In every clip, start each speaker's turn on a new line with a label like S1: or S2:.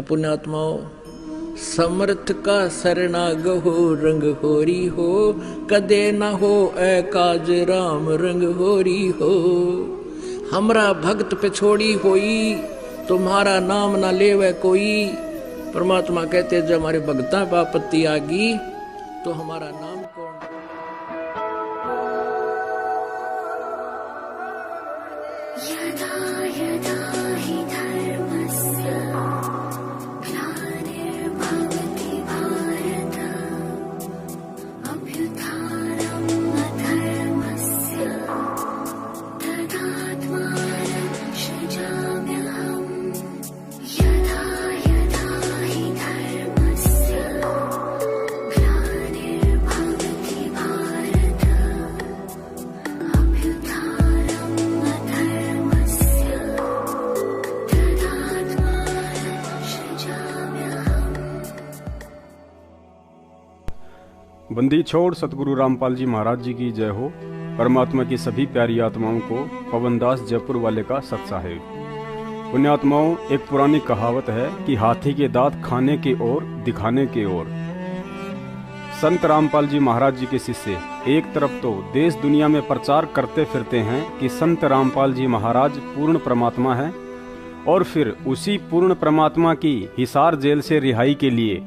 S1: पुण्यात्माओं, समर्थ का शरणाग हो रंग होरी हो, कदे न हो ऐ काज राम रंग होरी हो। हमरा भक्त पे छोड़ी होई, तुम्हारा नाम ना लेवे कोई। परमात्मा कहते जब हमारे भक्ता पे आपत्ति आगी तो हमारा नाम कौन।
S2: यदा यदा हि धर्मस्य ग्लानिर्भवति भारत, अभ्युत्थानम् अधर्मस्य तदात्मानं सृजाम्यहम्। यदा यदा हि धर्मस्य ग्लानिर्भवति भारत, अभ्युत्थानम् अधर्मस्य तदात्मानं सृजाम्यहम्।
S3: बंदी छोड़ सतगुरु रामपाल जी महाराज जी की जय हो। परमात्मा की सभी प्यारी आत्माओं को पवनदास जयपुर वाले का सत साहेब। पुण्यात्माओं, एक पुरानी कहावत है कि हाथी के दांत खाने के और दिखाने के और। संत रामपाल जी महाराज जी के शिष्य एक तरफ तो देश दुनिया में प्रचार करते फिरते हैं कि संत रामपाल जी महाराज पूर्ण परमात्मा हैं, और फिर उसी पूर्ण परमात्मा की हिसार जेल से रिहाई के लिए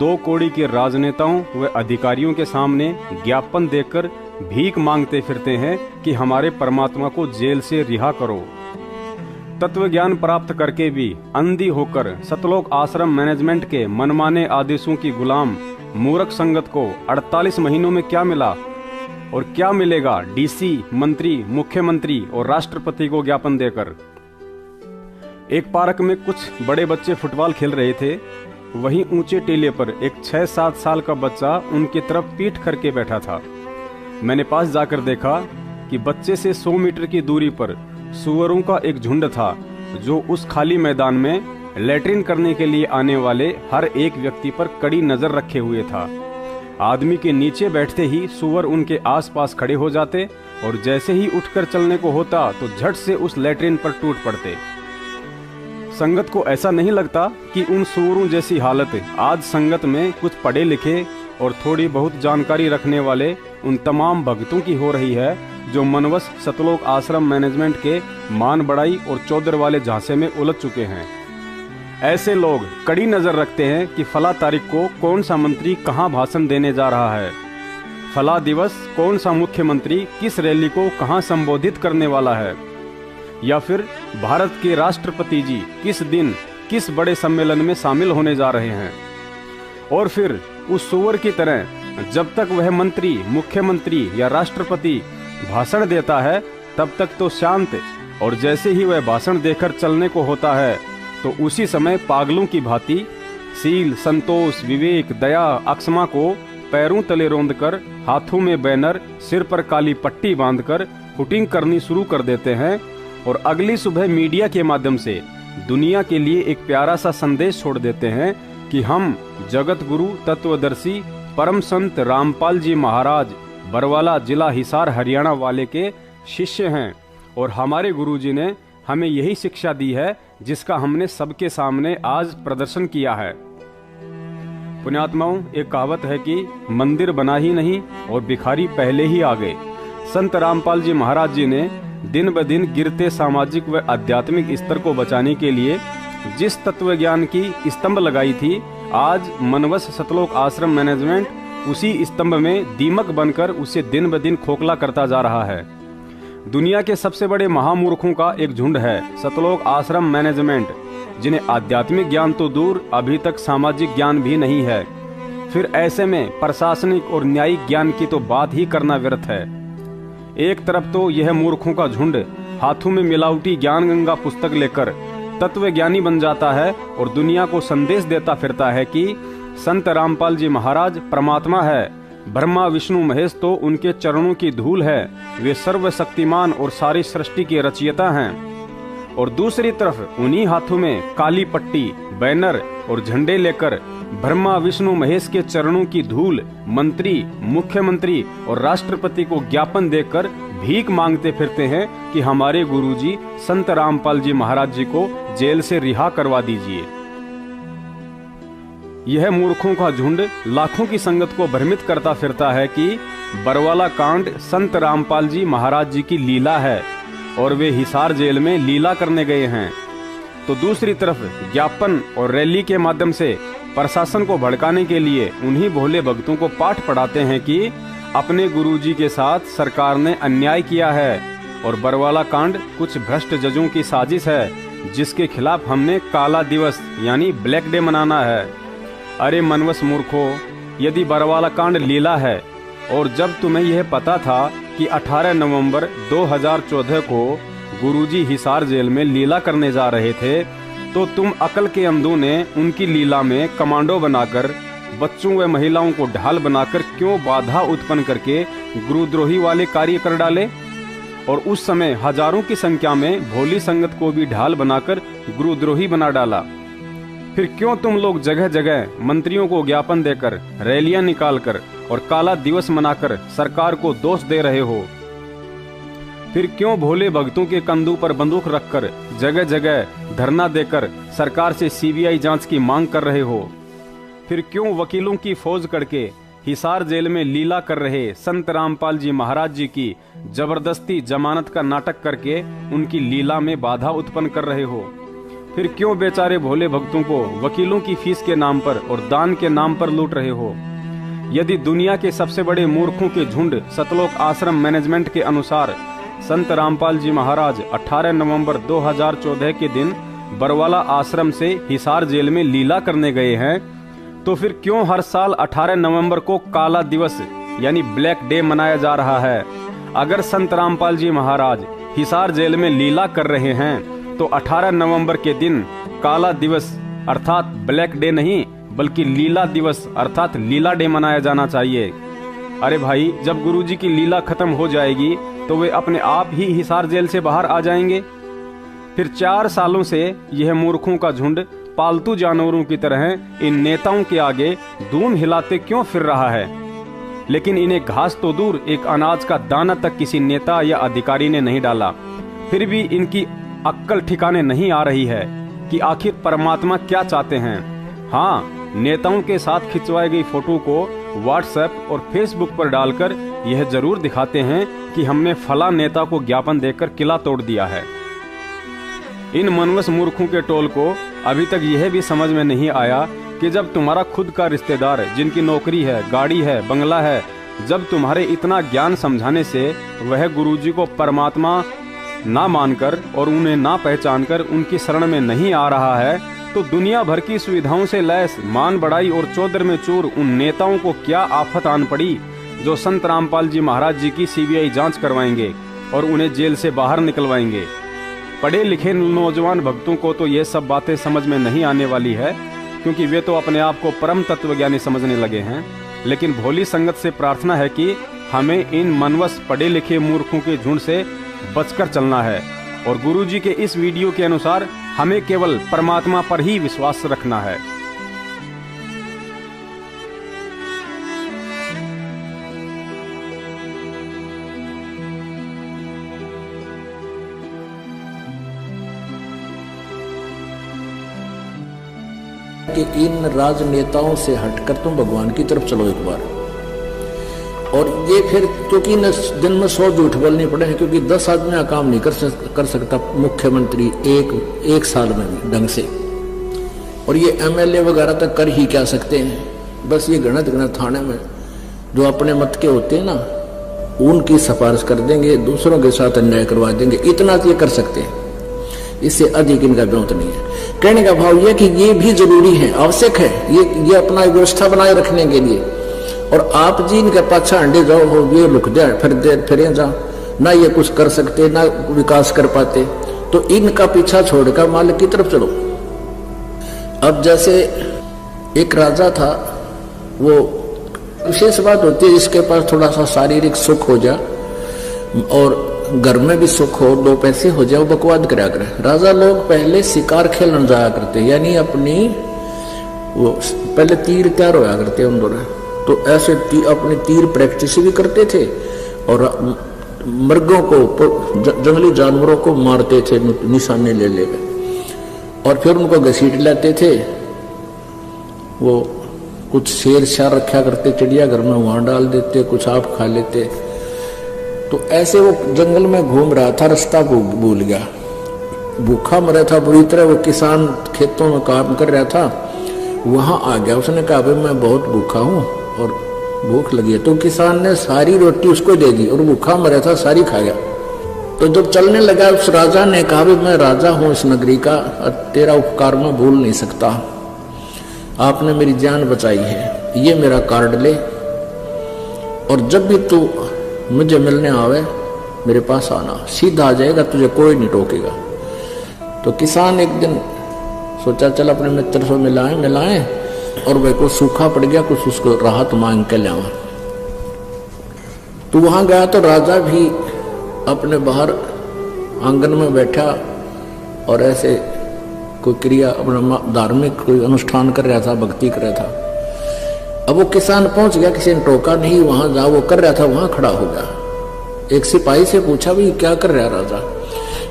S3: 2 कौड़ी के राजनेताओं व अधिकारियों के सामने ज्ञापन देकर भीख मांगते फिरते हैं कि हमारे परमात्मा को जेल से रिहा करो। तत्व ज्ञान प्राप्त करके भी अंधी होकर सतलोक आश्रम मैनेजमेंट के मनमाने आदेशों की गुलाम मूर्ख संगत को 48 महीनों में क्या मिला और क्या मिलेगा डीसी, मंत्री, मुख्यमंत्री और राष्ट्रपति को ज्ञापन देकर। एक पार्क में कुछ बड़े बच्चे फुटबॉल खेल रहे थे। वहीं ऊंचे टीले पर एक 6-7 साल का बच्चा उनकी तरफ पीठ करके बैठा था। मैंने पास जाकर देखा कि बच्चे से 100 मीटर की दूरी पर सुअरों का एक झुंड था, जो उस खाली मैदान में लैट्रिन करने के लिए आने वाले हर एक व्यक्ति पर कड़ी नजर रखे हुए था। आदमी के नीचे बैठते ही सुअर उनके आसपास खड़े हो जाते और जैसे ही उठकर चलने को होता तो झट से उस लैट्रिन पर टूट पड़ते। संगत को ऐसा नहीं लगता कि उन सुअरों जैसी हालत आज संगत में कुछ पढ़े लिखे और थोड़ी बहुत जानकारी रखने वाले उन तमाम भक्तों की हो रही है, जो मनवश सतलोक आश्रम मैनेजमेंट के मान बढ़ाई और चौधर वाले झांसे में उलझ चुके हैं। ऐसे लोग कड़ी नजर रखते हैं कि फला तारीख को कौन सा मंत्री कहां भाषण देने जा रहा है, फला दिवस कौन सा मुख्यमंत्री किस रैली को कहां संबोधित करने वाला है, या फिर भारत के राष्ट्रपति जी किस दिन किस बड़े सम्मेलन में शामिल होने जा रहे हैं। और फिर उस सुअर की तरह जब तक वह मंत्री, मुख्यमंत्री या राष्ट्रपति भाषण देता है तब तक तो शांत, और जैसे ही वह भाषण देकर चलने को होता है तो उसी समय पागलों की भांति शील, संतोष, विवेक, दया, अक्षमा को पैरों तले रौंदकर, हाथों में बैनर, सिर पर काली पट्टी बांधकर हुटिंग करनी शुरू कर देते हैं और अगली सुबह मीडिया के माध्यम से दुनिया के लिए एक प्यारा सा संदेश छोड़ देते हैं कि हम जगत गुरु तत्वदर्शी परम संत रामपाल जी महाराज बरवाला जिला हिसार हरियाणा वाले के शिष्य हैं, और हमारे गुरुजी ने हमें यही शिक्षा दी है जिसका हमने सबके सामने आज प्रदर्शन किया है। पुण्यात्माओं, एक कहावत है कि मंदिर बना ही नहीं और भिखारी पहले ही आ गए। संत रामपाल जी महाराज जी ने दिन ब दिन गिरते सामाजिक व आध्यात्मिक स्तर को बचाने के लिए जिस तत्व ज्ञान की स्तंभ लगाई थी, आज मनवश सतलोक आश्रम मैनेजमेंट उसी स्तंभ में दीमक बनकर उसे दिन ब दिन खोखला करता जा रहा है। दुनिया के सबसे बड़े महामूर्खों का एक झुंड है सतलोक आश्रम मैनेजमेंट, जिन्हें आध्यात्मिक ज्ञान तो दूर अभी तक सामाजिक ज्ञान भी नहीं है। फिर ऐसे में प्रशासनिक और न्यायिक ज्ञान की तो बात ही करना व्यर्थ है। एक तरफ तो यह मूर्खों का झुंड हाथों में मिलावटी ज्ञान गंगा पुस्तक लेकर तत्व ज्ञानी बन जाता है और दुनिया को संदेश देता फिरता है कि संत रामपाल जी महाराज परमात्मा है, ब्रह्मा विष्णु महेश तो उनके चरणों की धूल है, वे सर्वशक्तिमान और सारी सृष्टि के रचयिता हैं। और दूसरी तरफ उन्हीं हाथों में काली पट्टी, बैनर और झंडे लेकर ब्रह्मा विष्णु महेश के चरणों की धूल मंत्री, मुख्यमंत्री और राष्ट्रपति को ज्ञापन देकर भीख मांगते फिरते हैं कि हमारे गुरुजी संत रामपाल जी महाराज जी को जेल से रिहा करवा दीजिए। यह मूर्खों का झुंड लाखों की संगत को भ्रमित करता फिरता है कि बरवाला कांड संत रामपाल जी महाराज जी की लीला है और वे हिसार जेल में लीला करने गए हैं। तो दूसरी तरफ ज्ञापन और रैली के माध्यम से प्रशासन को भड़काने के लिए उन्हीं भोले भक्तों को पाठ पढ़ाते हैं कि अपने गुरुजी के साथ सरकार ने अन्याय किया है और बरवाला कांड कुछ भ्रष्ट जजों की साजिश है जिसके खिलाफ हमने काला दिवस यानी ब्लैक डे मनाना है। अरे मनवस मूर्खो, यदि बरवाला कांड लीला है और जब तुम्हें यह पता था कि 18 नवंबर 2014 को गुरुजी हिसार जेल में लीला करने जा रहे थे, तो तुम अकल के अंधों ने उनकी लीला में कमांडो बनाकर बच्चों व महिलाओं को ढाल बनाकर क्यों बाधा उत्पन्न करके गुरुद्रोही वाले कार्य कर डाले और उस समय हजारों की संख्या में भोली संगत को भी ढाल बनाकर गुरुद्रोही बना डाला। फिर क्यों तुम लोग जगह जगह मंत्रियों को ज्ञापन देकर, रैलियां निकालकर और काला दिवस मनाकर सरकार को दोष दे रहे हो? फिर क्यों भोले भक्तों के कंधों पर बंदूक रखकर जगह जगह धरना देकर सरकार से सीबीआई जांच की मांग कर रहे हो? फिर क्यों वकीलों की फौज करके हिसार जेल में लीला कर रहे संत रामपाल जी महाराज जी की जबरदस्ती जमानत का नाटक करके उनकी लीला में बाधा उत्पन्न कर रहे हो? फिर क्यों बेचारे भोले भक्तों को वकीलों की फीस के नाम पर और दान के नाम पर लूट रहे हो? यदि दुनिया के सबसे बड़े मूर्खों के झुंड सतलोक आश्रम मैनेजमेंट के अनुसार संत रामपाल जी महाराज 18 नवंबर 2014 के दिन बरवाला आश्रम से हिसार जेल में लीला करने गए हैं, तो फिर क्यों हर साल 18 नवंबर को काला दिवस यानी ब्लैक डे मनाया जा रहा है? अगर संत रामपाल जी महाराज हिसार जेल में लीला कर रहे हैं तो 18 नवंबर के दिन काला दिवस अर्थात ब्लैक डे नहीं बल्कि लीला दिवस अर्थात लीला डे मनाया जाना चाहिए। अरे भाई, जब गुरुजी की लीला खत्म हो जाएगी तो वे अपने आप ही हिसार जेल से बाहर आ जाएंगे। फिर 4 सालों से यह मूर्खों का झुंड पालतू जानवरों की तरह इन नेताओं के आगे धूम हिलाते क्यों फिर रहा है? लेकिन इन्हें घास तो दूर, एक अनाज का दाना तक किसी नेता या अधिकारी ने नहीं डाला। फिर भी इनकी अक्ल ठिकाने नहीं आ रही है कि आखिर परमात्मा क्या चाहते हैं। हाँ, नेताओं के साथ खिंचवाई गई फोटो को व्हाट्सएप और फेसबुक पर डालकर यह जरूर दिखाते हैं कि हमने फला नेता को ज्ञापन देकर किला तोड़ दिया है। इन मनवस मूर्खों के टोल को अभी तक यह भी समझ में नहीं आया कि जब तुम्हारा खुद का रिश्तेदार जिनकी नौकरी है, गाड़ी है, बंगला है, जब तुम्हारे इतना ज्ञान समझाने से वह गुरुजी को परमात्मा ना मानकर और उन्हें ना पहचानकर उनकी शरण में नहीं आ रहा है, तो दुनिया भर की सुविधाओं से लैस मान बढ़ाई और चौधर में चूर उन नेताओं को क्या आफत आन पड़ी जो संत रामपाल जी महाराज जी की सीबीआई जांच करवाएंगे और उन्हें जेल से बाहर निकलवाएंगे। पढ़े लिखे नौजवान भक्तों को तो ये सब बातें समझ में नहीं आने वाली है, क्योंकि वे तो अपने आप को परम तत्वज्ञानी समझने लगे हैं। लेकिन भोली संगत से प्रार्थना है कि हमें इन मनवस पढ़े लिखे मूर्खों के झुंड से बचकर चलना है और गुरुजी के इस वीडियो के अनुसार हमें केवल परमात्मा पर ही विश्वास रखना है।
S1: कि इन राजनेताओं से हटकर तुम भगवान की तरफ चलो एक बार। और ये फिर क्योंकि इन दिन में 100 झूठ बोलने पड़े हैं, क्योंकि 10 आदमी का काम नहीं कर सकता मुख्यमंत्री एक साल में भी ढंग से, और ये एमएलए वगैरह तक कर ही क्या सकते हैं। बस ये गणत थाने में जो अपने मत के होते हैं ना, उनकी सिफारिश कर देंगे, दूसरों के साथ अन्याय करवा देंगे, इतना ये कर सकते हैं। इससे अधिक इनका ब्योत नहीं है। कहने का भाव यह कि ये भी जरूरी है, आवश्यक है, ये अपना व्यवस्था बनाए रखने के लिए। और आप जी इनके पाछा अंडे जाओ हो, ये लुक जाए फिर जाओ ना, ये कुछ कर सकते ना विकास कर पाते, तो इनका पीछा छोड़कर मालिक की तरफ चलो। अब जैसे एक राजा था, वो विशेष बात होती है जिसके पास थोड़ा सा शारीरिक सुख हो जाए और घर में भी सुख हो, 2 पैसे हो जाए, वो बकवाद करा करे। राजा लोग पहले शिकार खेलने जाया करते, यानी अपनी वो पहले तीर तैयार होया करते उन दोनों, तो ऐसे अपनी तीर प्रैक्टिस भी करते थे और मृगों को, जंगली जानवरों को मारते थे निशाने ले लेकर, और फिर उनको घसीट लाते थे वो कुछ शेर शार रखा करते चिड़िया घर में, वहां डाल देते, कुछ आप खा लेते। तो ऐसे वो जंगल में घूम रहा था, रास्ता भूल गया, भूखा मरा था बुरी तरह। वो किसान खेतों में काम कर रहा था, वहां आ गया। उसने कहा भाई मैं बहुत भूखा हूं और भूख लगी है। तो किसान ने सारी रोटी उसको दे दी और भूखा मरा था, सारी खा गया। तो जब चलने लगा उस राजा ने कहा भाई मैं राजा हूं इस नगरी का, तेरा उपकार मैं भूल नहीं सकता, आपने मेरी जान बचाई है, ये मेरा कार्ड ले और जब भी तू मुझे मिलने आवे मेरे पास आना, सीधा आ जाएगा, तुझे कोई नहीं टोकेगा। तो किसान एक दिन सोचा चल अपने मित्र से मिलाएं और वह को सूखा पड़ गया, कुछ उसको राहत मांग के लावा। तो वहां गया तो राजा भी अपने बाहर आंगन में बैठा और ऐसे कोई क्रिया अपना धार्मिक कोई अनुष्ठान कर रहा था, भक्ति कर रहा था। अब वो किसान पहुंच गया, किसी ने टोका नहीं, वहां जहां वो कर रहा था वहां खड़ा हो गया। एक सिपाही से पूछा भी क्या कर रहा राजा,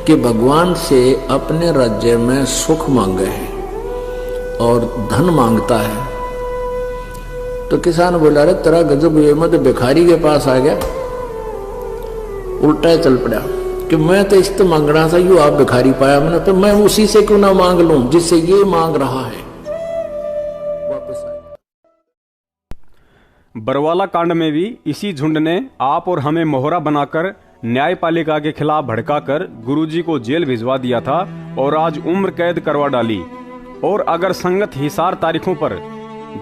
S1: कि भगवान से अपने राज्य में सुख मांगे है और धन मांगता है। तो किसान बोला अरे तेरा गजब हुए, मैं तो भिखारी के पास आ गया, उल्टा चल पड़ा कि मैं तो इस तो मांग रहा था, यू आप भिखारी पाया मैंने, तो मैं उसी से क्यों ना मांग लूं जिससे ये मांग रहा है। वापस आया।
S3: बरवाला कांड में भी इसी झुंड ने आप और हमें मोहरा बनाकर न्यायपालिका के खिलाफ भड़काकर गुरुजी को जेल भिजवा दिया था और आज उम्र कैद करवा डाली। और अगर संगत हिसार तारीखों पर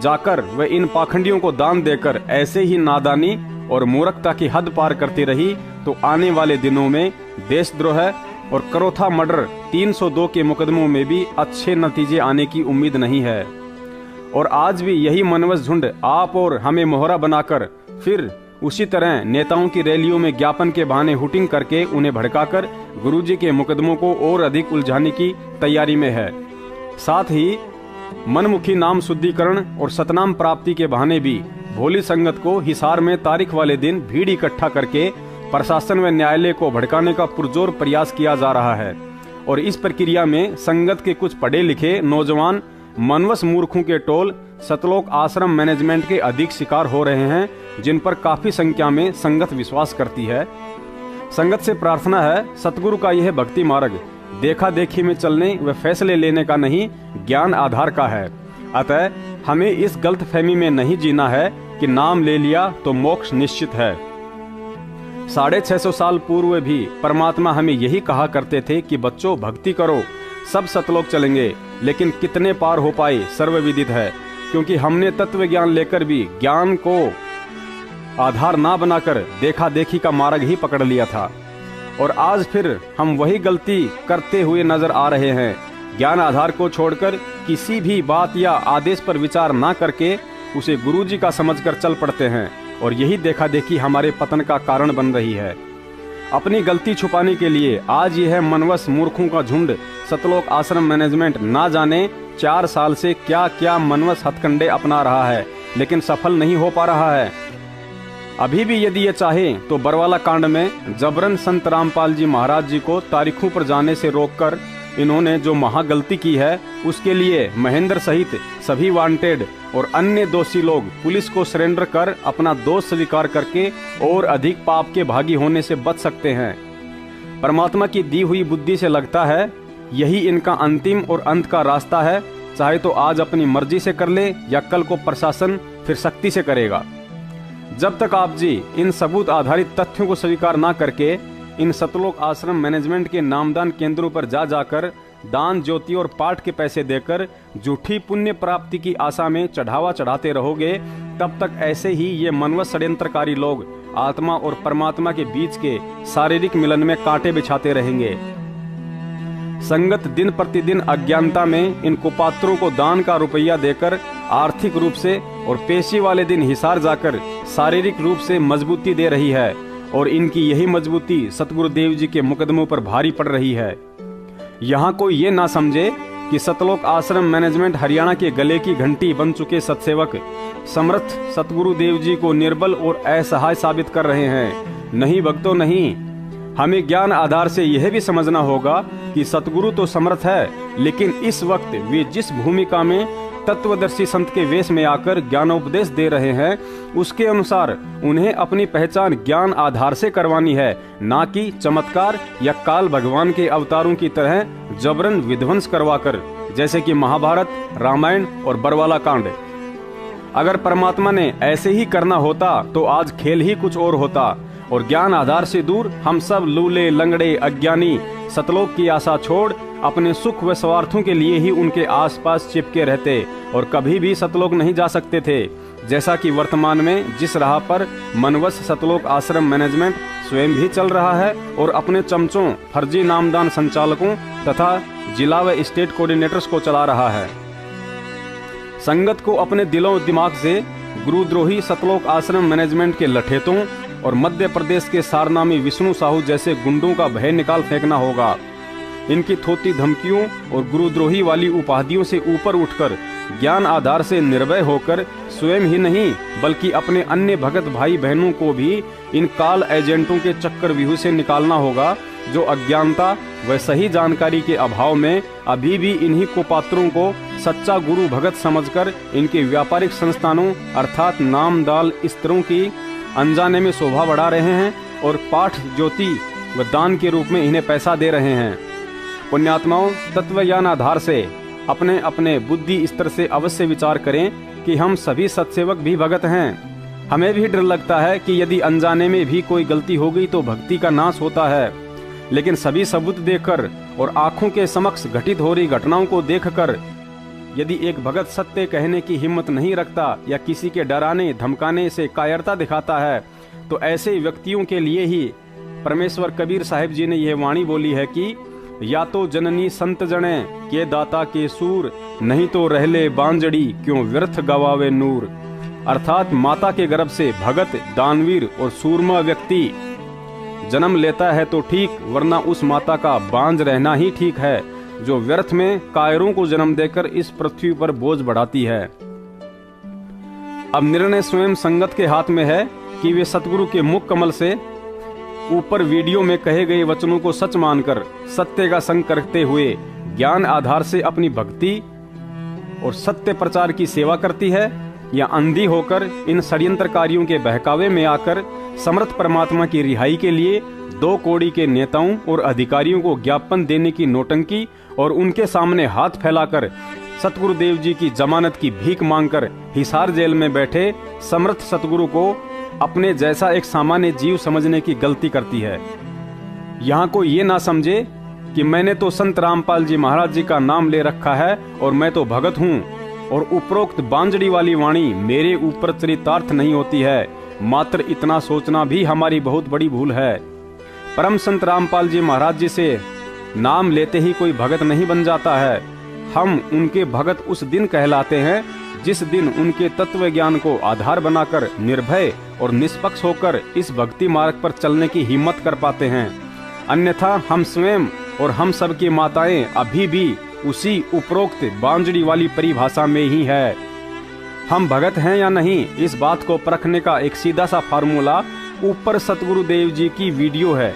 S3: जाकर वे इन पाखंडियों को दान देकर ऐसे ही नादानी और मूर्खता की हद पार करती रही तो आने वाले दिनों में देशद्रोह और करोथा मर्डर 302 के मुकदमों में भी अच्छे नतीजे आने की उम्मीद नहीं है। और आज भी यही मनवस झुंड आप और हमें मोहरा बनाकर फिर उसी तरह नेताओं की रैलियों में ज्ञापन के बहाने हुटिंग करके उन्हें भड़काकर गुरुजी के मुकदमों को और अधिक उलझाने की तैयारी में है। साथ ही मनमुखी नाम शुद्धिकरण और सतनाम प्राप्ति के बहाने भी भोली संगत को हिसार में तारीख वाले दिन भीड़ इकट्ठा करके प्रशासन व न्यायालय को भड़काने का पुरजोर प्रयास किया जा रहा है। और इस प्रक्रिया में संगत के कुछ पढ़े लिखे नौजवान मनवस मूर्खों के टोल सतलोक आश्रम मैनेजमेंट के अधिक शिकार हो रहे हैं, जिन पर काफी संख्या में संगत विश्वास करती है। संगत से प्रार्थना है सतगुरु का यह भक्ति मार्ग देखा देखी में चलने व फैसले लेने का नहीं, ज्ञान आधार का है। अतः हमें इस गलत फहमी में नहीं जीना है कि नाम ले लिया तो मोक्ष निश्चित है। 650 साल पूर्व भी परमात्मा हमें यही कहा करते थे कि बच्चों भक्ति करो, सब सतलोक चलेंगे। लेकिन कितने पार हो पाए सर्वविदित है, क्योंकि हमने तत्व ज्ञान लेकर भी ज्ञान को आधार ना बनाकर देखा देखी का मार्ग ही पकड़ लिया था। और आज फिर हम वही गलती करते हुए नजर आ रहे हैं। ज्ञान आधार को छोड़कर किसी भी बात या आदेश पर विचार ना करके उसे गुरुजी का समझकर चल पड़ते हैं और यही देखा देखी हमारे पतन का कारण बन रही है। अपनी गलती छुपाने के लिए आज यह मनवस मूर्खों का झुंड सतलोक आश्रम मैनेजमेंट ना जाने 4 साल से क्या क्या मनवस हथकंडे अपना रहा है, लेकिन सफल नहीं हो पा रहा है। अभी भी यदि ये चाहे तो बरवाला कांड में जबरन संत रामपाल जी महाराज जी को तारीखों पर जाने से रोककर इन्होंने जो महागलती की है उसके लिए महेंद्र सहित सभी वांटेड और अन्य दोषी लोग पुलिस को सरेंडर कर अपना दोष स्वीकार करके और अधिक पाप के भागी होने से बच सकते हैं। परमात्मा की दी हुई बुद्धि से लगता है यही इनका अंतिम और अंत का रास्ता है। चाहे तो आज अपनी मर्जी से कर ले या कल को प्रशासन फिर सख्ती से करेगा। जब तक आप जी इन सबूत आधारित तथ्यों को स्वीकार ना करके इन सतलोक आश्रम मैनेजमेंट के नामदान केंद्रों पर जा जाकर दान ज्योति और पाठ के पैसे देकर झूठी पुण्य प्राप्ति की आशा में चढ़ावा चढ़ाते रहोगे, तब तक ऐसे ही ये मनवत षड्यंत्रकारी लोग आत्मा और परमात्मा के बीच के शारीरिक मिलन में कांटे बिछाते रहेंगे। संगत दिन प्रतिदिन अज्ञानता में इन कुपात्रों को दान का रुपया देकर आर्थिक रूप से और पेशी वाले दिन हिसार जाकर शारीरिक रूप से मजबूती दे रही है और इनकी यही मजबूती सतगुरुदेव जी के मुकदमों पर भारी पड़ रही है। यहाँ कोई ये ना समझे कि सतलोक आश्रम मैनेजमेंट हरियाणा के गले की घंटी बन चुके सत्सेवक समर्थ सतगुरुदेव जी को निर्बल और असहाय साबित कर रहे हैं। नहीं भक्तों नहीं, हमें ज्ञान आधार से यह भी समझना होगा कि सतगुरु तो समर्थ है, लेकिन इस वक्त वे जिस भूमिका में तत्वदर्शी संत के वेश में आकर ज्ञानोपदेश दे रहे हैं, उसके अनुसार उन्हें अपनी पहचान ज्ञान आधार से करवानी है, ना कि चमत्कार या काल भगवान के अवतारों की तरह जबरन विध्वंस करवाकर, जैसे कि महाभारत, रामायण और बरवाला कांड। अगर परमात्मा ने ऐसे ही करना होता तो आज खेल ही कुछ और होता और ज्ञान आधार से दूर हम सब लूले, लंगड़े, अज्ञानी सतलोक की आशा छोड़ अपने सुख व स्वार्थों के लिए ही उनके आसपास चिपके रहते और कभी भी सतलोक नहीं जा सकते थे। जैसा कि वर्तमान में जिस राह पर मनवश सतलोक आश्रम मैनेजमेंट स्वयं भी चल रहा है और अपने चमचों, फर्जी नामदान संचालकों तथा जिला व स्टेट कोऑर्डिनेटर्स को चला रहा है। संगत को अपने दिलों दिमाग से गुरुद्रोही सतलोक आश्रम मैनेजमेंट के लठेतों और मध्य प्रदेश के सारनामी विष्णु साहू जैसे गुंडों का भय निकाल फेंकना होगा। इनकी थोती धमकियों और गुरुद्रोही वाली उपाधियों से ऊपर उठकर ज्ञान आधार से निर्भय होकर स्वयं ही नहीं बल्कि अपने अन्य भगत भाई बहनों को भी इन काल एजेंटों के चक्कर व्यूह से निकालना होगा, जो अज्ञानता व सही जानकारी के अभाव में अभी भी इन्हीं कुपात्रों को सच्चा गुरु भगत समझकर इनके व्यापारिक संस्थानों अर्थात नामदाल स्त्रों की अनजाने में शोभा बढ़ा रहे हैं और पाठ, ज्योति व दान के रूप में इन्हें पैसा दे रहे हैं। पुण्यात्माओं, तत्वज्ञान आधार से अपने अपने बुद्धि स्तर से अवश्य विचार करें कि हम सभी सत्सेवक भी भगत हैं। हमें भी डर लगता है कि यदि अनजाने में भी कोई गलती हो गई तो भक्ति का नाश होता है, लेकिन सभी सबूत देखकर और आंखों के समक्ष घटित हो रही घटनाओं को देखकर यदि एक भगत सत्य कहने की हिम्मत नहीं रखता या किसी के डराने धमकाने से कायरता दिखाता है, तो ऐसे व्यक्तियों के लिए ही परमेश्वर कबीर साहिब जी ने यह वाणी बोली है कि या तो जननी संत जने के दाता के सूर, नहीं तो रहले बांजड़ी क्यों व्यर्थ गवावे नूर। अर्थात माता के गर्भ से भगत, दानवीर और सूरमा व्यक्ति जन्म लेता है तो ठीक, वरना उस माता का बांझ रहना ही ठीक है, जो व्यर्थ में कायरों को जन्म देकर इस पृथ्वी पर बोझ बढ़ाती है। अब निर्णय स्वयं संगत के हाथ में है कि वे सतगुरु के मुख कमल से ऊपर वीडियो में कहे गए वचनों को सच मानकर सत्य का संग करते हुए ज्ञान आधार से अपनी भक्ति और सत्य प्रचार की सेवा करती है, या अंधी होकर इन षड्यंत्रकारियों के बहकावे में आकर समर्थ परमात्मा की रिहाई के लिए 2 कौड़ी के नेताओं और अधिकारियों को ज्ञापन देने की नौटंकी और उनके सामने हाथ फैलाकर सतगुरुदेव जी की जमानत की भीख मांगकर हिसार जेल में बैठे समर्थ सतगुरु को अपने जैसा एक सामान्य जीव समझने की गलती करती है। यहाँ को ये ना समझे कि मैंने तो संत रामपाल जी महाराज जी का नाम ले रखा है और मैं तो भगत हूँ और उपरोक्त बांजड़ी वाली वाणी मेरे ऊपर चरितार्थ नहीं होती है। मात्र इतना सोचना भी हमारी बहुत बड़ी भूल है। परम संत रामपाल जी महाराज जी से नाम लेते ही कोई भगत नहीं बन जाता है। हम उनके भगत उस दिन कहलाते हैं जिस दिन उनके तत्व ज्ञान को आधार बनाकर निर्भय और निष्पक्ष होकर इस भक्ति मार्ग पर चलने की हिम्मत कर पाते हैं। अन्यथा हम स्वयं और हम सब की माताएं अभी भी उसी उपरोक्त बांजड़ी वाली परिभाषा में ही है। हम भगत हैं या नहीं, इस बात को परखने का एक सीधा सा फार्मूला ऊपर सतगुरुदेव जी की वीडियो है,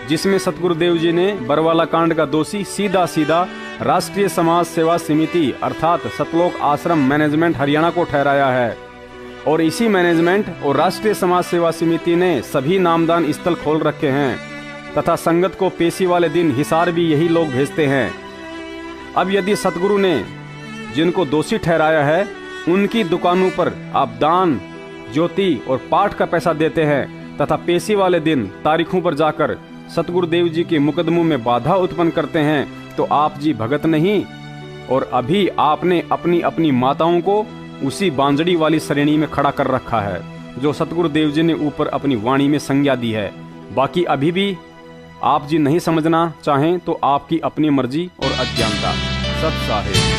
S3: जिसमें सतगुरुदेव जी ने बरवाला कांड का दोषी सीधा सीधा राष्ट्रीय समाज सेवा समिति अर्थात सतलोक आश्रम मैनेजमेंट हरियाणा को ठहराया है। और इसी मैनेजमेंट और राष्ट्रीय समाज सेवा समिति ने सभी नामदान स्थल खोल रखे हैं तथा संगत को पेशी वाले दिन हिसार भी यही लोग भेजते हैं। अब यदि सतगुरु ने जिनको दोषी ठहराया है उनकी दुकानों पर आप दान, ज्योति और पाठ का पैसा देते हैं तथा पेशी वाले दिन तारीखों पर जाकर सतगुरुदेव जी के मुकदमों में बाधा उत्पन्न करते हैं, तो आप जी भगत नहीं। और अभी आपने अपनी अपनी माताओं को उसी बांजड़ी वाली श्रेणी में खड़ा कर रखा है जो सतगुरुदेव जी ने ऊपर अपनी वाणी में संज्ञा दी है। बाकी अभी भी आप जी नहीं समझना चाहें तो आपकी अपनी मर्जी और अज्ञानता। सत साहिब।